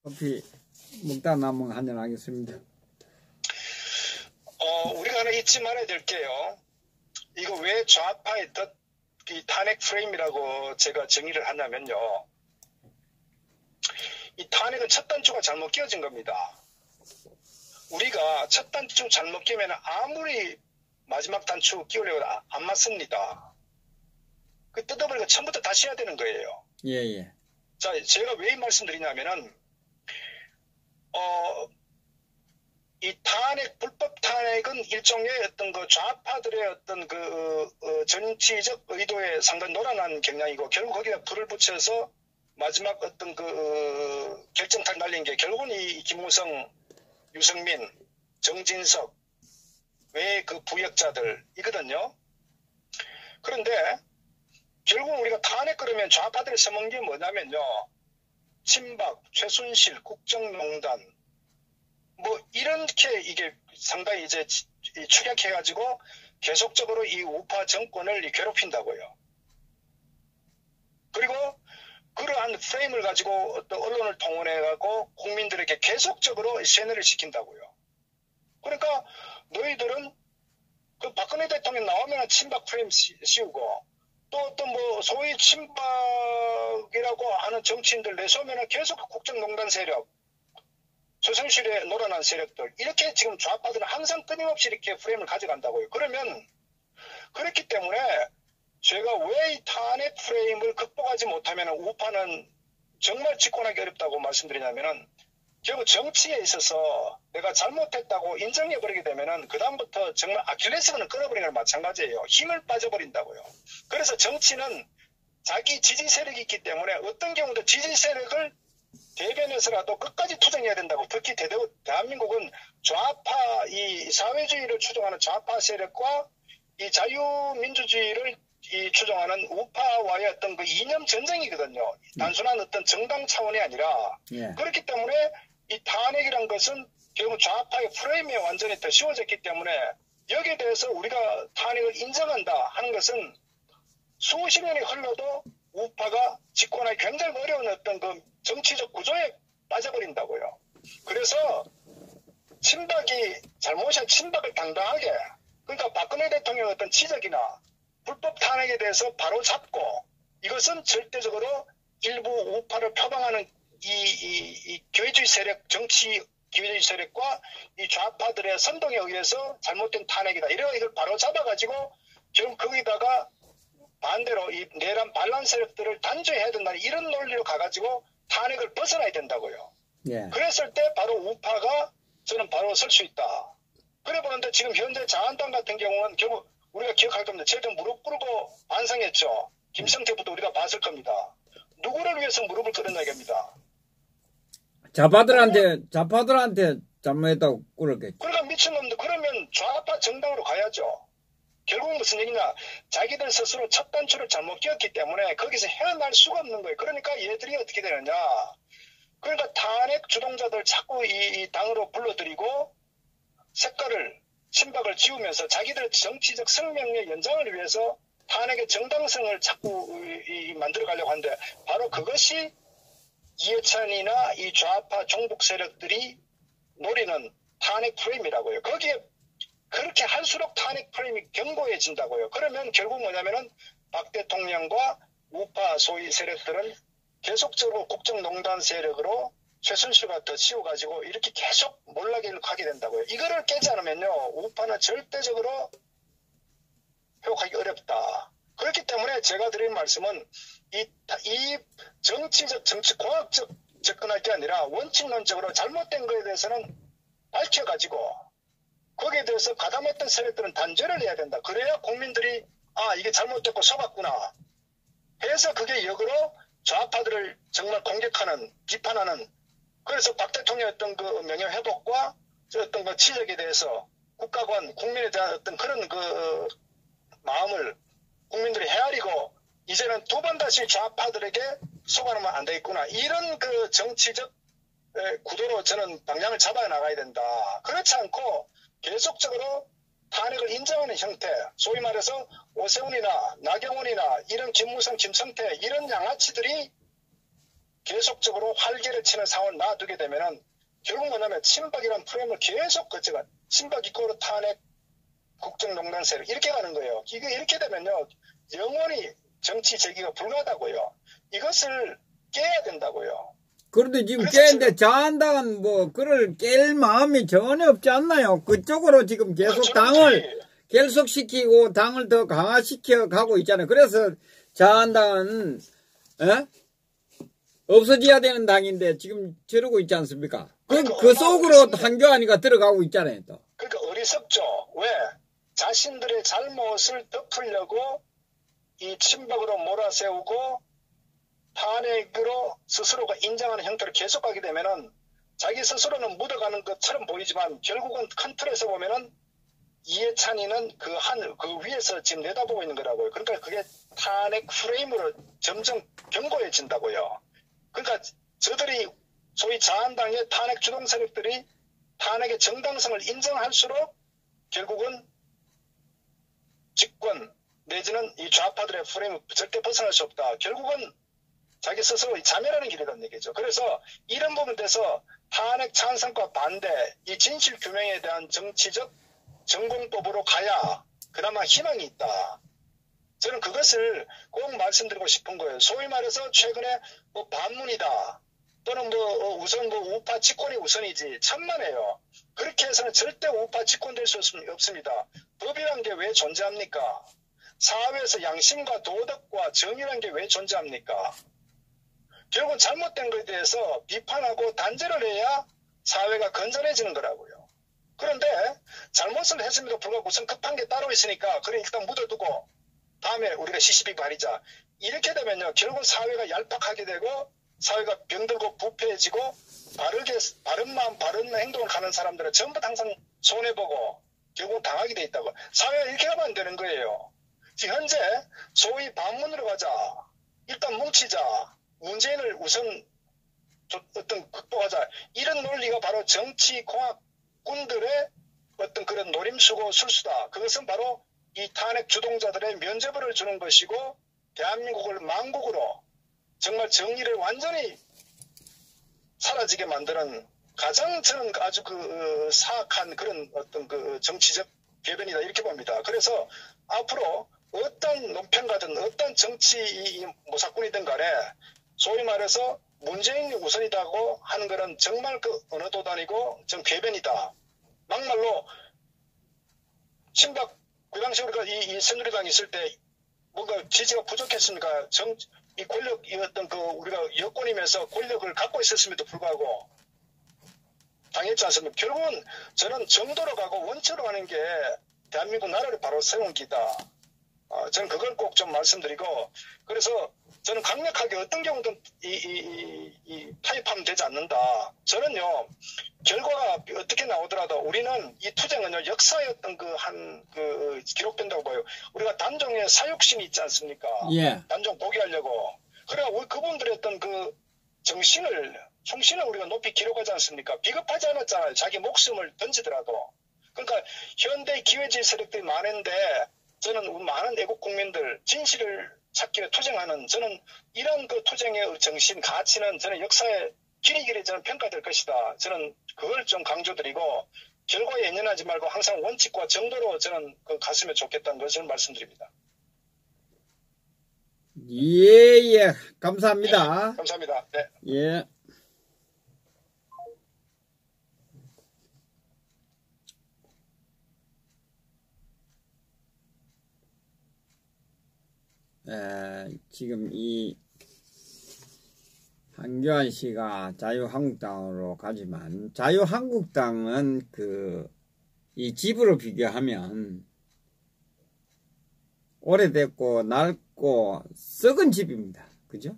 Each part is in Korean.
커피 먹다 남은 한잔 하겠습니다. 우리가 하나 잊지 말아야 될 게요. 이거 왜 좌파의 이 탄핵 프레임이라고 제가 정의를 하냐면요. 이 탄핵은 첫 단추가 잘못 끼워진 겁니다. 우리가 첫 단추 잘못 끼면 아무리 마지막 단추 끼우려고 안 맞습니다. 그 뜯어버리고 처음부터 다시 해야 되는 거예요. 예. 자, 제가 왜 이 말씀드리냐면은, 이 탄핵, 불법 탄핵은 일종의 어떤 그 좌파들의 어떤 정치적 의도에 상당히 노란한 경향이고, 결국 거기다 불을 붙여서 마지막 어떤 결정타를 날린 게 결국은 이 김무성, 유승민, 정진석, 외의 그 부역자들이거든요. 그런데 결국 우리가 탄핵 그러면 좌파들이 써먹은 게 뭐냐면요. 친박, 최순실, 국정농단, 뭐 이렇게 이게 상당히 이제 축약해가지고 계속적으로 이 우파 정권을 괴롭힌다고요. 그리고 그러한 프레임을 가지고 어떤 언론을 통원해가고 국민들에게 계속적으로 세뇌를 시킨다고요. 그러니까 너희들은 그 박근혜 대통령 나오면 친박 프레임 씌우고 또 어떤 뭐 소위 친박이라고 하는 정치인들 내세우면 계속 국정농단 세력, 최순실의 노란한 세력들 이렇게 지금 좌파들은 항상 끊임없이 이렇게 프레임을 가져간다고요. 그러면 그렇기 때문에 제가 왜 이 탄핵 프레임을 극복하지 못하면 우파는 정말 집권하기 어렵다고 말씀드리냐면은 결국 정치에 있어서 내가 잘못했다고 인정해버리게 되면은 그다음부터 정말 아킬레스건을 끊어버리는 건 마찬가지예요. 힘을 빠져버린다고요. 그래서 정치는 자기 지지 세력이 있기 때문에 어떤 경우도 지지 세력을 대변해서라도 끝까지 투쟁해야 된다고. 특히 대한민국은 좌파 이 사회주의를 추종하는 좌파 세력과 이 자유민주주의를 추종하는 우파와의 어떤 그 이념 전쟁이거든요. 단순한 어떤 정당 차원이 아니라. 그렇기 때문에 이 탄핵이란 것은 결국 좌파의 프레임에 완전히 더 씌워졌기 때문에 여기에 대해서 우리가 탄핵을 인정한다 하는 것은 수십 년이 흘러도 우파가 집권하기 굉장히 어려운 어떤 그 정치적 구조에 빠져버린다고요. 그래서 친박이 잘못한 친박을 당당하게 그러니까 박근혜 대통령의 어떤 지적이나 불법 탄핵에 대해서 바로 잡고 이것은 절대적으로 일부 우파를 표방하는 이 기회주의 세력, 정치 기회주의 세력과 이 좌파들의 선동에 의해서 잘못된 탄핵이다. 이걸 바로 잡아가지고 지금 거기다가 반대로 이 내란 반란 세력들을 단죄해야 된다는 이런 논리로 가가지고 탄핵을 벗어나야 된다고요. 그랬을 때 바로 우파가 저는 바로 설 수 있다. 그래 보는데 지금 현재 자한당 같은 경우는 결국 우리가 기억할 겁니다. 제대로 무릎 꿇고 반성했죠. 김성태부터 우리가 봤을 겁니다. 누구를 위해서 무릎을 꿇었냐 이겁니다. 좌파들한테 잘못했다고 꿇었겠죠. 그러니까 미친놈들 그러면 좌파 정당으로 가야죠. 결국 무슨 얘기냐. 자기들 스스로 첫 단추를 잘못 끼웠기 때문에 거기서 헤어날 수가 없는 거예요. 그러니까 얘들이 어떻게 되느냐. 그러니까 탄핵 주동자들 자꾸 이 당으로 불러들이고 색깔을 친박을 지우면서 자기들 정치적 생명의 연장을 위해서 탄핵의 정당성을 자꾸 만들어 가려고 하는데 바로 그것이 이해찬이나 이 좌파 종북 세력들이 노리는 탄핵 프레임이라고요. 거기에 그렇게 할수록 탄핵 프레임이 견고해진다고요. 그러면 결국 뭐냐면은 박 대통령과 우파 소위 세력들은 계속적으로 국정농단 세력으로 최순실과 더 씌워가지고 이렇게 계속 몰락을 가게 된다고요. 이거를 깨지 않으면요. 우파는 절대적으로 회복하기 어렵다. 그렇기 때문에 제가 드린 말씀은 이 정치적, 정치공학적 접근할 게 아니라 원칙론적으로 잘못된 거에 대해서는 밝혀가지고 거기에 대해서 가담했던 세력들은 단죄를 해야 된다. 그래야 국민들이 이게 잘못됐고 속았구나 해서 그게 역으로 좌파들을 정말 공격하는 비판하는 그래서 박 대통령의 어떤 그 명예 회복과 어떤 그 치적에 대해서 국가관 국민에 대한 어떤 그런 그 마음을 국민들이 헤아리고 이제는 두 번 다시 좌파들에게 속아놓으면 안 되겠구나 이런 그 정치적 구도로 저는 방향을 잡아 나가야 된다. 그렇지 않고 계속적으로 탄핵을 인정하는 형태, 소위 말해서 오세훈이나 나경원이나 이런 김무성, 김성태 이런 양아치들이 계속적으로 활개를 치는 상황을 놔두게 되면은 결국 뭐냐면 친박이라는 프레임을 계속 거쳐가 친박 이꼬르 탄핵 국정농단 세력 이렇게 가는 거예요. 이게 이렇게 되면요 영원히 정치 재기가 불가하다고요. 이것을 깨야 된다고요. 그런데 지금 깨는데 자한당은 뭐 그걸 깰 마음이 전혀 없지 않나요? 그쪽으로 지금 계속 당을 결속시키고 당을 더 강화시켜 가고 있잖아요. 그래서 자한당은 없어져야 되는 당인데 지금 저러고 있지 않습니까? 그 속으로 한교안이가 들어가고 있잖아요. 또. 그러니까 어리석죠. 왜? 자신들의 잘못을 덮으려고 이 친박으로 몰아세우고 탄핵으로 스스로가 인정하는 형태로 계속 가게 되면은 자기 스스로는 묻어가는 것처럼 보이지만 결국은 큰 틀에서 보면은 이해찬이는 그 위에서 지금 내다보고 있는 거라고요. 그러니까 그게 탄핵 프레임으로 점점 견고해진다고요. 그러니까 저들이 소위 자한당의 탄핵 주동 세력들이 탄핵의 정당성을 인정할수록 결국은 집권 내지는 이 좌파들의 프레임을 절대 벗어날 수 없다. 결국은 자기 스스로 자멸하는 길이라는 얘기죠. 그래서 이런 부분에 대해서 탄핵 찬성과 반대, 이 진실 규명에 대한 정치적 전공법으로 가야 그나마 희망이 있다. 저는 그것을 꼭 말씀드리고 싶은 거예요. 소위 말해서 최근에 뭐 반문이다. 또는 우선 우파 집권이 우선이지. 천만에요. 그렇게 해서는 절대 우파 집권될 수 없습니다. 법이란 게 왜 존재합니까? 사회에서 양심과 도덕과 정의란 게 왜 존재합니까? 결국은 잘못된 것에 대해서 비판하고 단죄를 해야 사회가 건전해지는 거라고요. 그런데 잘못을 했음에도 불구하고 우선 급한 게 따로 있으니까 그래 일단 묻어두고 다음에 우리가 시시비 발휘자. 이렇게 되면요. 결국은 사회가 얄팍하게 되고 사회가 병들고 부패해지고 바른 마음 바른 행동을 하는 사람들은 전부 항상 손해보고 결국 당하게 돼 있다고. 사회가 이렇게 하면 안 되는 거예요. 지금 현재 소위 반문으로 가자. 일단 뭉치자. 문재인을 우선 극복하자. 이런 논리가 바로 정치공학군들의 어떤 그런 노림수고 술수다. 그것은 바로 이 탄핵 주동자들의 면죄부를 주는 것이고 대한민국을 망국으로 정말 정의를 완전히 사라지게 만드는 가장 저는 아주 사악한 그런 어떤 정치적 궤변이다 이렇게 봅니다. 그래서 앞으로 어떤 논평가든 어떤 정치 모사꾼이든 간에 소위 말해서 문재인이 우선이다고 하는 것은 정말 언어도 아니고 좀 궤변이다. 막말로 친박 그 당시 우리가 이 새누리당이 있을 때 뭔가 지지가 부족했습니까? 이 권력, 우리가 여권이면서 권력을 갖고 있었음에도 불구하고 당했지 않습니까? 결국은 저는 정도로 가고 원칙으로 가는 게 대한민국 나라를 바로 세운 기다. 저는 그걸 꼭 좀 말씀드리고, 그래서 저는 강력하게 어떤 경우든 타협하면 되지 않는다. 저는요, 결과가 어떻게 나오더라도 우리는 이 투쟁은요, 역사의 어떤 기록된다고 봐요. 우리가 단종의 사육심이 있지 않습니까? 예. 단종 포기하려고. 그래, 그분들의 어떤 정신을, 충신을 우리가 높이 기록하지 않습니까? 비겁하지 않았잖아요. 자기 목숨을 던지더라도. 그러니까 현대 기회주의 세력들이 많은데, 저는 많은 애국 국민들, 진실을 찾기 위해 투쟁하는, 저는 이런 투쟁의 정신, 가치는 저는 역사의 길이길이 저는 평가될 것이다. 저는 그걸 좀 강조드리고, 결과에 연연하지 말고 항상 원칙과 정도로 저는 갔으면 좋겠다는 것을 말씀드립니다. 예, 감사합니다. 네, 감사합니다. 네. 예. 지금 이 한교안 씨가 자유한국당으로 가지만 자유한국당은 이 집으로 비교하면 오래됐고 낡고 썩은 집입니다. 그죠?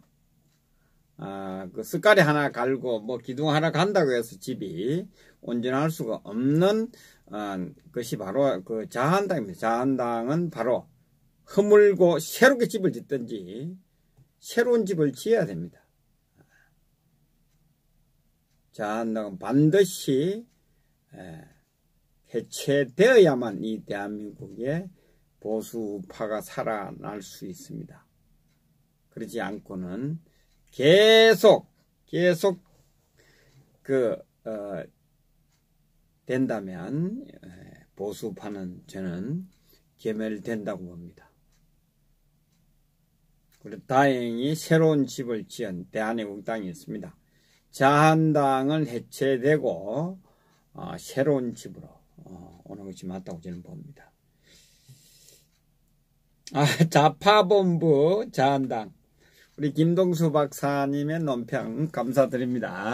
습가리 하나 갈고 뭐 기둥 하나 간다고 해서 집이 온전할 수가 없는 것이 바로 자한당입니다. 자한당은 바로 허물고 새롭게 집을 짓든지 새로운 집을 지어야 됩니다. 자한당은 반드시 해체되어야만 이 대한민국의 보수파가 살아날 수 있습니다. 그렇지 않고는 계속 계속 된다면 보수파는 저는 괴멸된다고 봅니다. 그리고 다행히 새로운 집을 지은 대한애국당이 있습니다. 자한당을 해체되고 새로운 집으로 오는 것이 맞다고 저는 봅니다. 좌파본부 자한당 우리 김동수 박사님의 논평 감사드립니다.